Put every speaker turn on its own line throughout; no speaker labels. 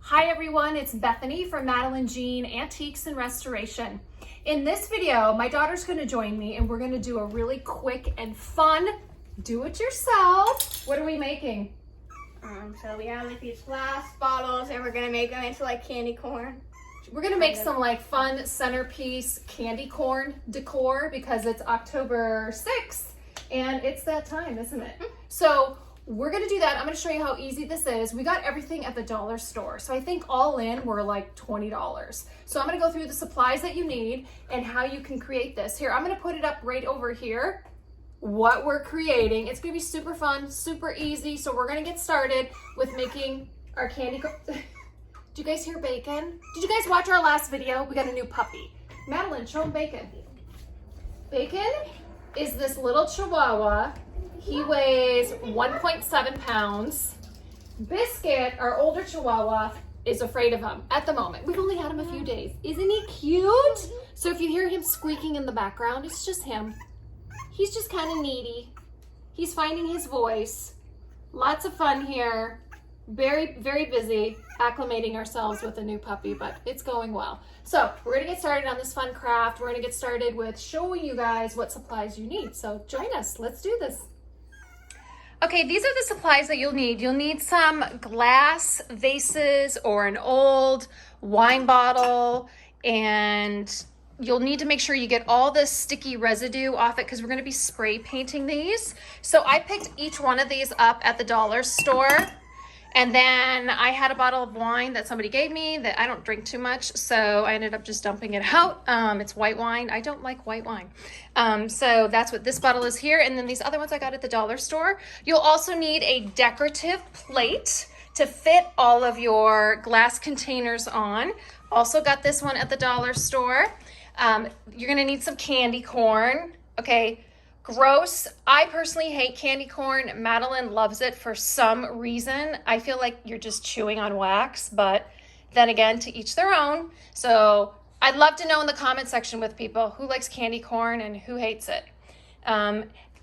Hi everyone, it's Bethany from Madeline Jean Antiques and Restoration. In this video, my daughter's going to join me and we're going to do a really quick and fun do-it-yourself. What are we making?
So we have like these glass bottles and we're going to make them into like candy corn.
We're going to make some like fun centerpiece candy corn decor because it's October 6th and it's that time, isn't it? So we're going to do that. I'm going to show you how easy this is. We got everything at the dollar store. So I think all in we're like $20. So I'm going to go through the supplies that you need and how you can create this. Here, I'm going to put it up right over here. What we're creating. It's going to be super fun, super easy. So we're going to get started with making our candy corn. Did you guys hear Bacon? Did you guys watch our last video? We got a new puppy. Madeline, show him Bacon. Bacon is this little Chihuahua. He weighs 1.7 pounds. Biscuit, our older Chihuahua, is afraid of him at the moment. We've only had him a few days. Isn't he cute? So if you hear him squeaking in the background, it's just him. He's just kind of needy. He's finding his voice. Lots of fun here. Very, very busy acclimating ourselves with a new puppy, but it's going well. So we're gonna get started on this fun craft. We're gonna get started with showing you guys what supplies you need. So join us, let's do this. Okay, these are the supplies that you'll need. You'll need some glass vases or an old wine bottle, and you'll need to make sure you get all the sticky residue off it because we're going to be spray painting these. So I picked each one of these up at the dollar store. And then I had a bottle of wine that somebody gave me that I don't drink too much, so I ended up just dumping it out. It's white wine. I don't like white wine. So that's what this bottle is here. And then these other ones I got at the dollar store. You'll also need a decorative plate to fit all of your glass containers on. Also got this one at the dollar store. You're gonna need some candy corn, okay? Gross. I personally hate candy corn. Madeline loves it for some reason. I feel like you're just chewing on wax, but then again, to each their own. So I'd love to know in the comment section with people who likes candy corn and who hates it.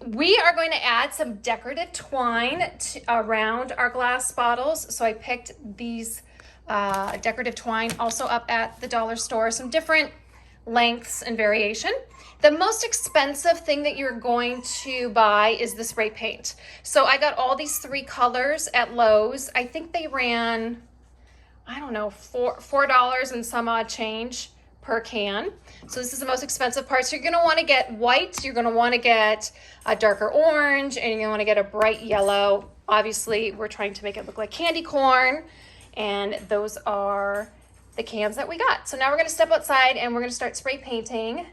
We are going to add some decorative twine around our glass bottles. So I picked these decorative twine also up at the dollar store, some different lengths and variation. The most expensive thing that you're going to buy is the spray paint. So I got all these 3 colors at Lowe's. I think they ran, I don't know, $4 and some odd change per can. So this is the most expensive part. So you're gonna wanna get white, you're gonna wanna get a darker orange, and you're gonna wanna get a bright yellow. Obviously, we're trying to make it look like candy corn, and those are the cans that we got. So now we're gonna step outside and we're gonna start spray painting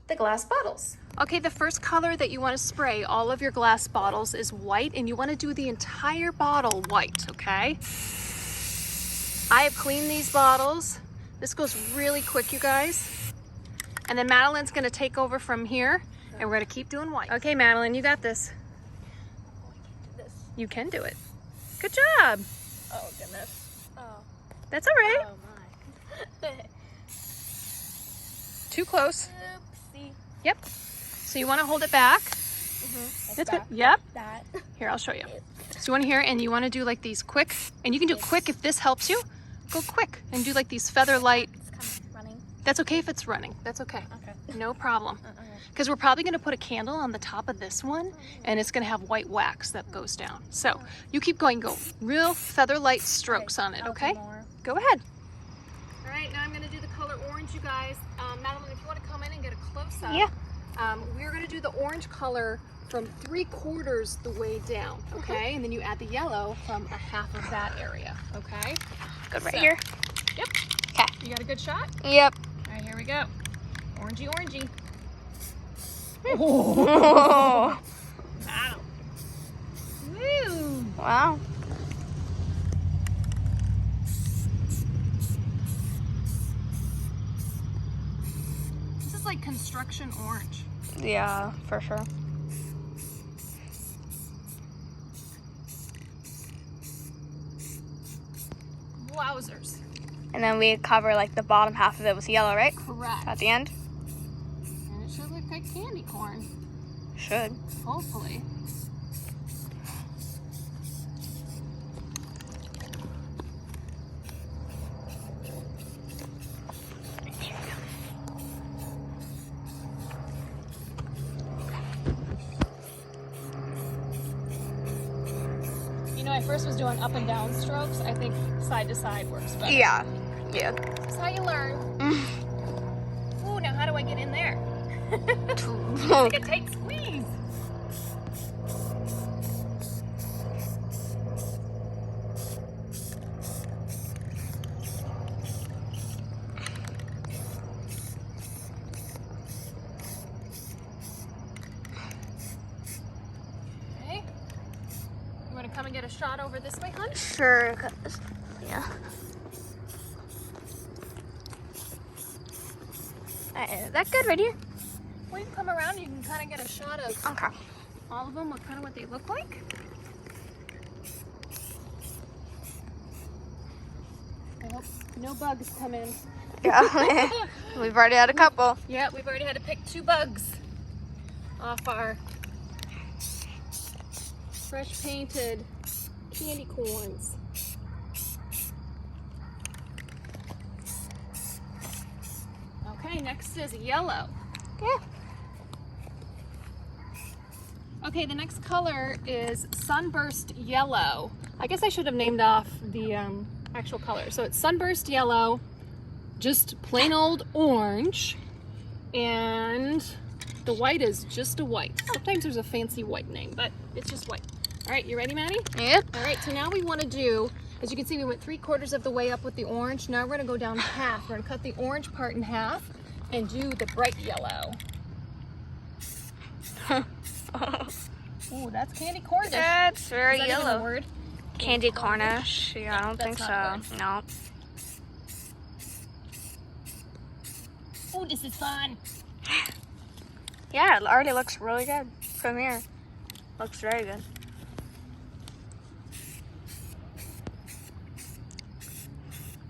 the glass bottles. Okay, the first color that you want to spray all of your glass bottles is white, and you want to do the entire bottle white, okay? I have cleaned these bottles. This goes really quick, you guys. And then Madeline's going to take over from here, and we're going to keep doing white. Okay, Madeline, you got this. You can do it. Good job.
Oh, goodness. Oh.
That's all right.
Oh, my.
Too close.
Oopsie.
Yep. So you want to hold it back. That's good. Yep.
That.
Here, I'll show you. So you want to hear, and you want to do like these quick, and you can do quick if this helps you. Go quick and do like these feather light.
It's kind of running.
That's okay if it's running. That's okay.
Okay.
No problem. Because we're probably going to put a candle on the top of this one, and it's going to have white wax that goes down. So you keep going. Go real feather light strokes on it. Okay. Go ahead. All right. Now I'm going to do the color orange, you guys. Madeline, if you want to come in and get a close-up.
Yeah.
We're going to do the orange color from 3/4 the way down, okay? And then you add the yellow from a half of that area, okay?
Good right here.
Yep.
Okay.
You got a good shot?
Yep.
All right, here we go. Orangey, orangey.
Oh.
Wow. Woo.
Wow.
This is like construction orange.
Yeah, for sure.
Wowzers.
And then we cover like the bottom half of it with yellow, right?
Correct.
At the end?
And it should look like candy corn.
Should.
Hopefully. first was doing up and down strokes, I think side to side works better.
Yeah.
That's how you learn. Ooh, now how do I get in there? Like a tight squeeze. Okay. You want to come and get a shot over this way, hon?
Sure. Yeah. Is that good right here?
Well, you can come around, you can kind of get a shot of
Okay.
all of them, kind of what they look like. I hope no bugs come in.
Yeah. We've already had a couple.
Yeah, we've already had to pick 2 bugs off our fresh painted candy corns. Okay, next is yellow.
Yeah.
Okay, the next color is Sunburst Yellow. I guess I should have named off the actual color. So it's Sunburst Yellow, just plain old orange, and the white is just a white. Sometimes there's a fancy white name, but it's just white. All right, you ready, Maddie?
Yep.
All right, so now we want to do, as you can see, we went 3/4 of the way up with the orange. Now we're going to go down half. We're going to cut the orange part in half and do the bright yellow. Oh, that's candy cornish.
That's very
Is that even a
yellow.
word?
Candy cornish. Yeah, I don't think
That's not
so. No.
Oh, this is fun.
Yeah, it already looks really good from here. Looks very good.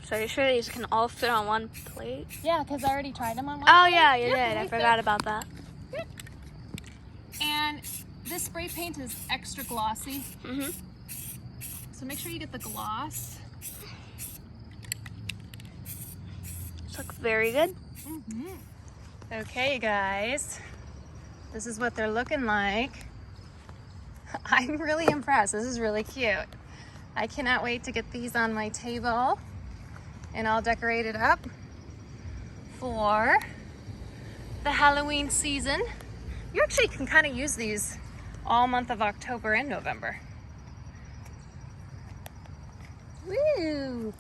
So you sure these can all fit on one plate?
Yeah, because I already tried them on one.
Oh
plate.
yeah, you
Yep,
did. I
they
forgot
fit.
about that.
And this spray paint is extra glossy,
Mhm.
so make sure you get the gloss.
This looks very good.
Okay, guys, this is what they're looking like. I'm really impressed. This is really cute. I cannot wait to get these on my table and I'll decorate it up for the Halloween season. You actually can kind of use these all month of October and November. Woo!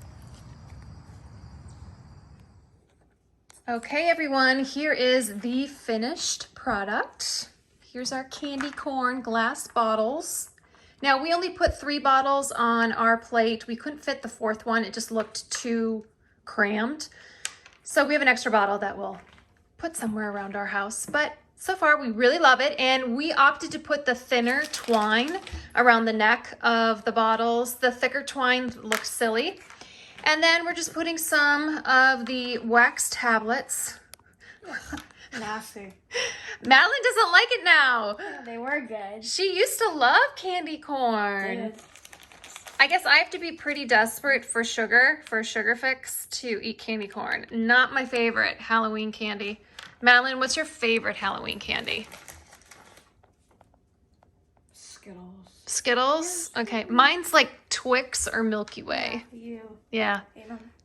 Okay, everyone, here is the finished product. Here's our candy corn glass bottles. Now, we only put 3 bottles on our plate. We couldn't fit the 4th one. It just looked too crammed. So we have an extra bottle that we'll put somewhere around our house. But so far, we really love it. And we opted to put the thinner twine around the neck of the bottles. The thicker twine looks silly. And then we're just putting some of the wax tablets.
Nasty.
Madeline doesn't like it now.
They were good.
She used to love candy corn. I guess I have to be pretty desperate for a sugar fix to eat candy corn. Not my favorite Halloween candy. Madeline, what's your favorite Halloween candy?
Skittles.
Skittles? Okay, mine's like Twix or Milky Way. Yeah.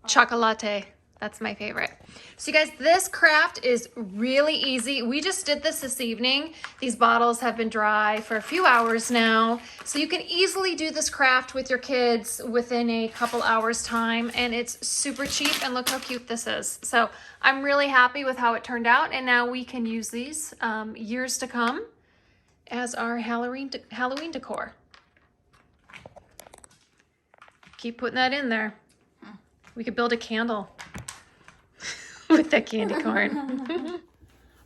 Chocolate. That's my favorite. So you guys, this craft is really easy. We just did this evening. These bottles have been dry for a few hours now. So you can easily do this craft with your kids within a couple hours time. And it's super cheap. And look how cute this is. So I'm really happy with how it turned out. And now we can use these years to come as our Halloween decor. Keep putting that in there. We could build a candle with that candy corn.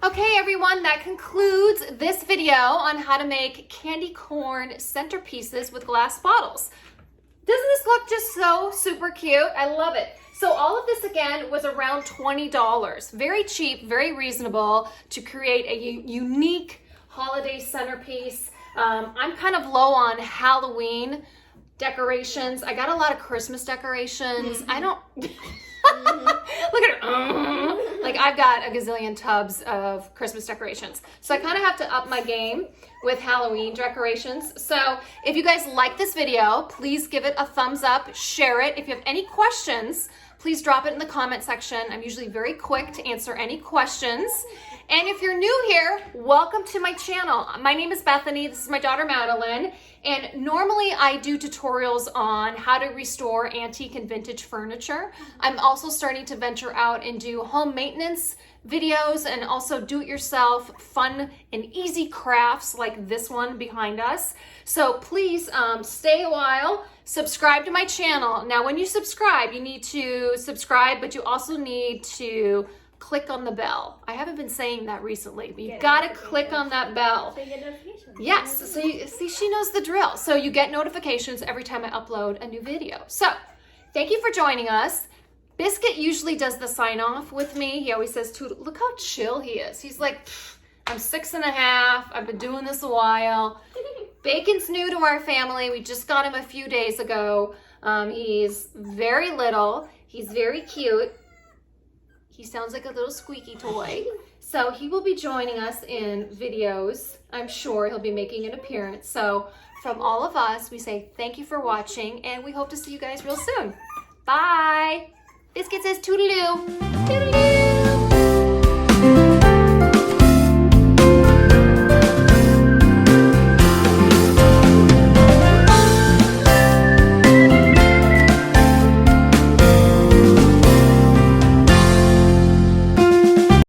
Okay, everyone, that concludes this video on how to make candy corn centerpieces with glass bottles. Doesn't this look just so super cute? I love it. So all of this, again, was around $20. Very cheap, very reasonable to create a unique holiday centerpiece. I'm kind of low on Halloween decorations. I got a lot of Christmas decorations. I don't... Look at her. Like I've got a gazillion tubs of Christmas decorations. So I kind of have to up my game with Halloween decorations. So if you guys like this video, please give it a thumbs up, share it. If you have any questions, please drop it in the comment section. I'm usually very quick to answer any questions. And if you're new here, welcome to my channel. My name is Bethany. This is my daughter, Madeline. And normally I do tutorials on how to restore antique and vintage furniture. I'm also starting to venture out and do home maintenance videos and also do-it-yourself fun and easy crafts like this one behind us. So please stay a while, subscribe to my channel. Now when you subscribe, you need to subscribe, but you also need to click on the bell. I haven't been saying that recently, but you've got to click on that bell.
So you get notifications.
Yes, so you see, she knows the drill. So you get notifications every time I upload a new video. So thank you for joining us. Biscuit usually does the sign off with me. He always says, look how chill he is. He's like, I'm 6.5. I've been doing this a while. Bacon's new to our family. We just got him a few days ago. He's very little. He's very cute. He sounds like a little squeaky toy. So he will be joining us in videos. I'm sure he'll be making an appearance. So from all of us, we say thank you for watching and we hope to see you guys real soon. Bye. Biscuit says toodaloo. Toodaloo.